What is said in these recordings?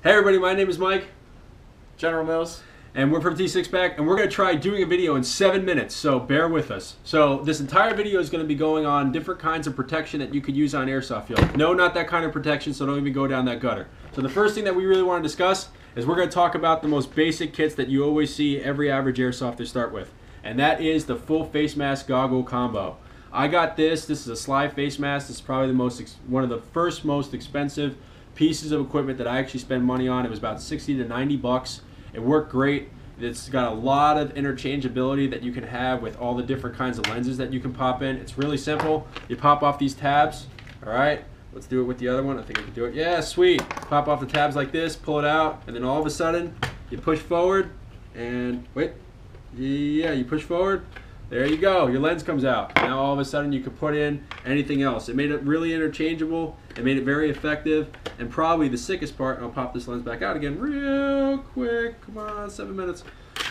Hey everybody, my name is Mike. General Mills. And we're from T6 Pack, and we're going to try doing a video in 7 minutes, so bear with us. So this entire video is going to be going on different kinds of protection that you could use on airsoft field. No, not that kind of protection, so don't even go down that gutter. So the first thing that we really want to discuss is we're going to talk about the most basic kits that you always see every average airsofter start with. And that is the full face mask goggle combo. I got this. This is a slide face mask. This is probably one of the first most expensive pieces of equipment that I actually spend money on. It was about 60 to 90 bucks. It worked great. It's got a lot of interchangeability that you can have with all the different kinds of lenses that you can pop in. It's really simple. You pop off these tabs. All right, let's do it with the other one. I think I can do it. Yeah, sweet. Pop off the tabs like this, pull it out, and then all of a sudden you push forward and wait. Yeah, you push forward. There you go. Your lens comes out. Now all of a sudden you can put in anything else. It made it really interchangeable. It made it very effective. And probably the sickest part, and I'll pop this lens back out again real quick. Come on, 7 minutes.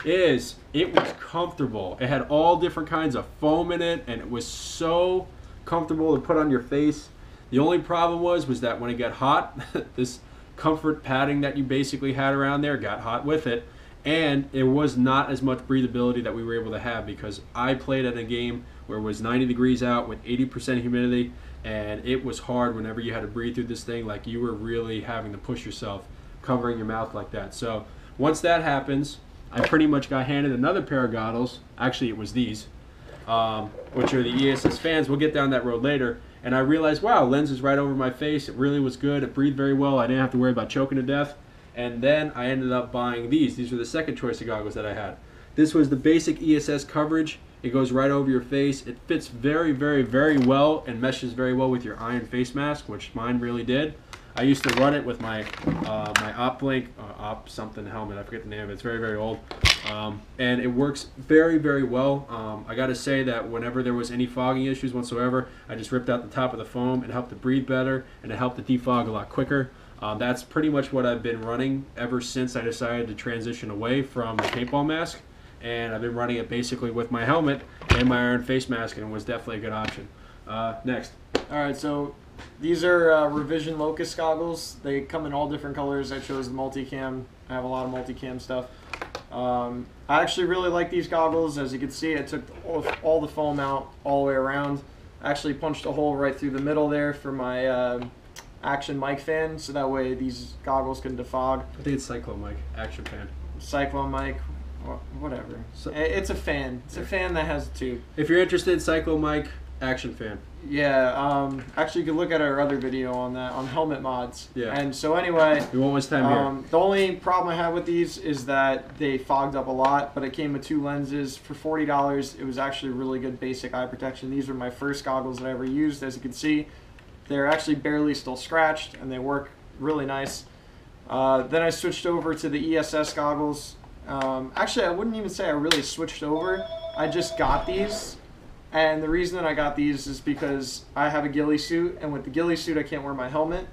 Is it was comfortable. It had all different kinds of foam in it, and it was so comfortable to put on your face. The only problem was that when it got hot, this comfort padding that you basically had around there got hot with it. And it was not as much breathability that we were able to have because I played at a game where it was 90 degrees out with 80% humidity, and it was hard whenever you had to breathe through this thing, like you were really having to push yourself, covering your mouth like that. So once that happens, I pretty much got handed another pair of goggles. Actually, it was these, which are the ESS fans. We'll get down that road later. And I realized, wow, lens is right over my face. It really was good. It breathed very well. I didn't have to worry about choking to death. And then I ended up buying these. These were the second choice of goggles that I had. This was the basic ESS coverage. It goes right over your face. It fits very, very, very well and meshes very well with your iron face mask, which mine really did. I used to run it with my my Op something helmet. I forget the name of it. It's very, very old. And it works very, very well. I got to say that whenever there was any fogging issues whatsoever, I just ripped out the top of the foam. It helped to breathe better, and it helped to defog a lot quicker. That's pretty much what I've been running ever since I decided to transition away from the paintball mask, and I've been running it basically with my helmet and my iron face mask, and it was definitely a good option. Next. Alright, so these are Revision Locust goggles. They come in all different colors. I chose the multicam. I have a lot of multicam stuff. I actually really like these goggles. As you can see, I took all the foam out all the way around. I actually punched a hole right through the middle there for my Action mic fan, so that way these goggles can defog. I think it's Cyclone mic, Action fan. Cyclone mic, whatever. It's a fan. It's a fan that has a tube. If you're interested, Cyclone mic, Action fan. Yeah, actually you can look at our other video on that, on helmet mods. Yeah. And so anyway, we won't waste time here. The only problem I had with these is that they fogged up a lot, but it came with 2 lenses for $40. It was actually really good basic eye protection. These were my first goggles that I ever used. As you can see, they're actually barely still scratched, and they work really nice. Then I switched over to the ESS goggles. Actually, I wouldn't even say I really switched over. I just got these, and the reason that I got these is because I have a ghillie suit, and with the ghillie suit I can't wear my helmet,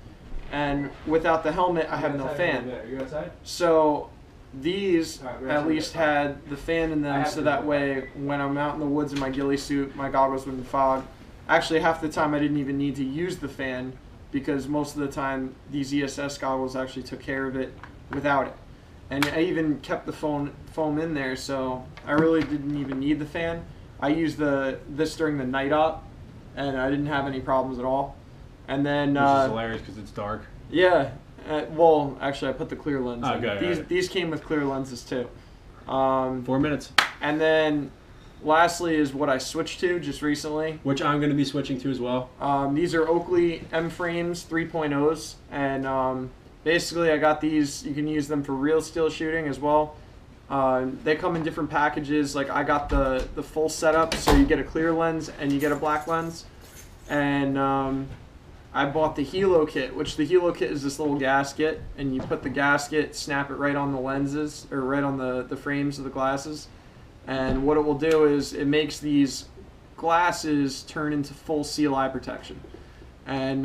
and without the helmet I have no fan. Are you outside? So these at least had the fan in them, so that way when I'm out in the woods in my ghillie suit, my goggles wouldn't fog. Actually, half the time I didn't even need to use the fan because most of the time these ESS goggles actually took care of it without it. And I even kept the foam in there, so I really didn't even need the fan. I used this during the night op, and I didn't have any problems at all. And then Which is hilarious because it's dark. Yeah. Well, actually, I put the clear lens in. Okay, these came with clear lenses too. 4 minutes. And then lastly is what I switched to just recently. Which I'm going to be switching to as well. These are Oakley M frames 3.0s, and basically I got these. You can use them for real steel shooting as well. They come in different packages. Like I got the full setup, so you get a clear lens and you get a black lens. And I bought the Helo kit, which the Helo kit is this little gasket, and you put the gasket, snap it right on the lenses, or right on the frames of the glasses. And what it will do is it makes these glasses turn into full seal eye protection. And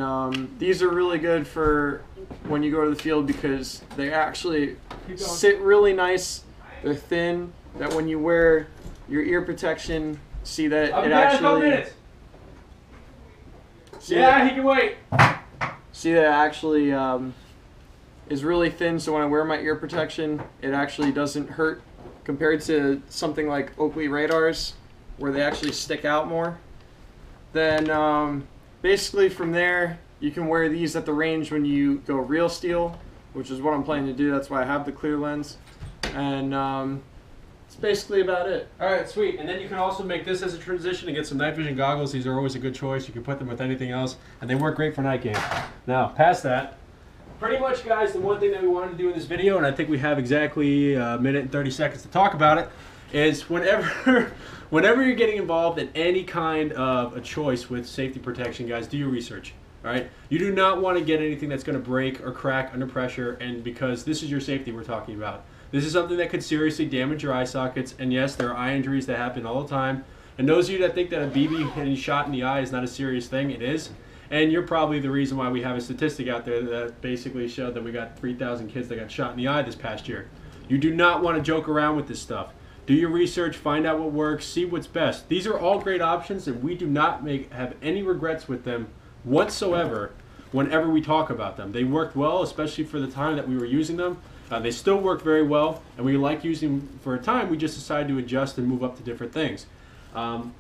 these are really good for when you go to the field because they actually sit really nice. They're thin, that when you wear your ear protection, see that it actually... Yeah, he can wait. See that it actually is really thin, so when I wear my ear protection, it actually doesn't hurt compared to something like Oakley radars, where they actually stick out more. Then basically from there, you can wear these at the range when you go real steel, which is what I'm planning to do. That's why I have the clear lens. And that's basically about it. All right, sweet. And then you can also make this as a transition and get some night vision goggles. These are always a good choice. You can put them with anything else, and they work great for night game. Now, past that, pretty much, guys, the one thing that we wanted to do in this video, and I think we have exactly a minute and 30 seconds to talk about it, is whenever you're getting involved in any kind of a choice with safety protection, guys, do your research. All right? You do not want to get anything that's going to break or crack under pressure, and because this is your safety we're talking about. This is something that could seriously damage your eye sockets, and yes, there are eye injuries that happen all the time. And those of you that think that a BB hitting shot in the eye is not a serious thing, it is. And you're probably the reason why we have a statistic out there that basically showed that we got 3,000 kids that got shot in the eye this past year. You do not want to joke around with this stuff. Do your research, find out what works, see what's best. These are all great options, and we do not have any regrets with them whatsoever whenever we talk about them. They worked well, especially for the time that we were using them. They still work very well, and we like using them for a time. We just decided to adjust and move up to different things.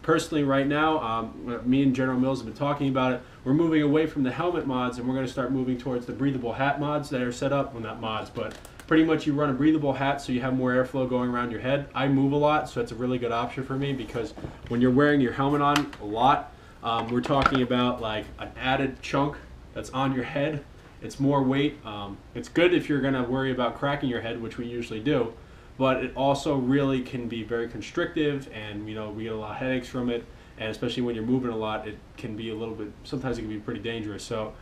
Personally, right now, me and General Mills have been talking about it. We're moving away from the helmet mods, and we're going to start moving towards the breathable hat mods that are set up. Well, not mods, but pretty much you run a breathable hat so you have more airflow going around your head. I move a lot, so it's a really good option for me because when you're wearing your helmet on a lot, we're talking about like an added chunk that's on your head. It's more weight. It's good if you're going to worry about cracking your head, which we usually do, but it also really can be very constrictive, and we get a lot of headaches from it, and especially when you're moving a lot, it can be a little bit, sometimes it can be pretty dangerous. So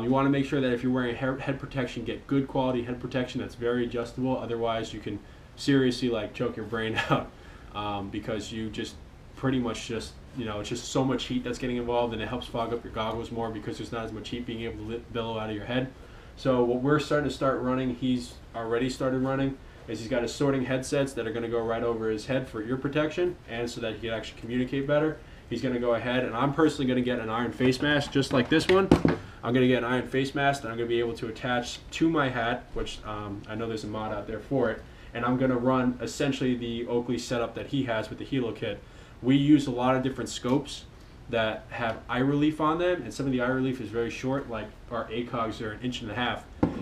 you want to make sure that if you're wearing head protection, get good quality head protection that's very adjustable. Otherwise, you can seriously like choke your brain out because you just pretty much just, it's just so much heat that's getting involved, and it helps fog up your goggles more because there's not as much heat being able to billow out of your head. So what we're starting to start running, he's already started running, is he's got his sorting headsets that are going to go right over his head for ear protection, and so that he can actually communicate better. He's going to go ahead, and I'm personally going to get an iron face mask just like this one. I'm going to get an iron face mask that I'm going to be able to attach to my hat, which I know there's a mod out there for it, and I'm going to run essentially the Oakley setup that he has with the Helo kit. We use a lot of different scopes that have eye relief on them, and some of the eye relief is very short, like our ACOGs are 1.5 inches.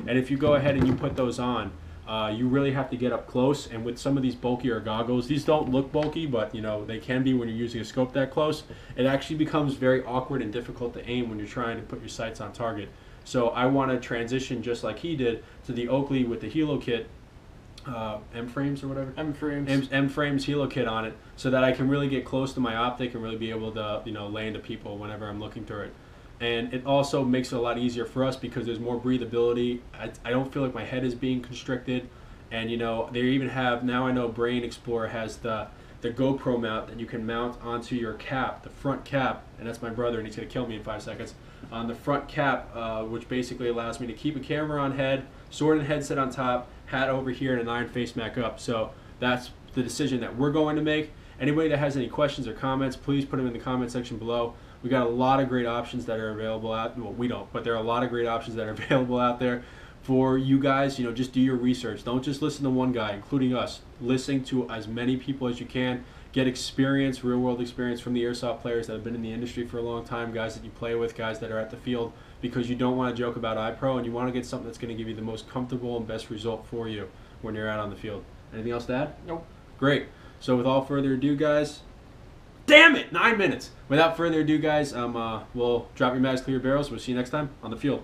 And if you go ahead and you put those on, you really have to get up close, and with some of these bulkier goggles, these don't look bulky, but they can be when you're using a scope that close. It actually becomes very awkward and difficult to aim when you're trying to put your sights on target. So I want to transition just like he did to the Oakley with the Helo kit, M-frames or whatever? M-frames. M-frames Helo kit on it, so that I can really get close to my optic and really be able to lay into people whenever I'm looking through it. And it also makes it a lot easier for us because there's more breathability. I don't feel like my head is being constricted. And they even have, now I know Brain Explorer has the GoPro mount that you can mount onto your cap, the front cap, and that's my brother and he's going to kill me in 5 seconds, on the front cap, which basically allows me to keep a camera on head, sorted headset on top, hat over here, and an iron face mask up. So that's the decision that we're going to make. Anybody that has any questions or comments, please put them in the comment section below. We got a lot of great options that are available out. Well, we don't, but there are a lot of great options that are available out there for you guys. Just do your research. Don't just listen to one guy, including us. Listen to as many people as you can. Get experience, real world experience from the airsoft players that have been in the industry for a long time, guys that you play with, guys that are at the field, because you don't want to joke about Eyepro, and you want to get something that's going to give you the most comfortable and best result for you when you're out on the field. Anything else to add? Nope. Great. So without further ado, guys, damn it, 9 minutes. Without further ado, guys, we'll drop your mags, clear your barrels. We'll see you next time on the field.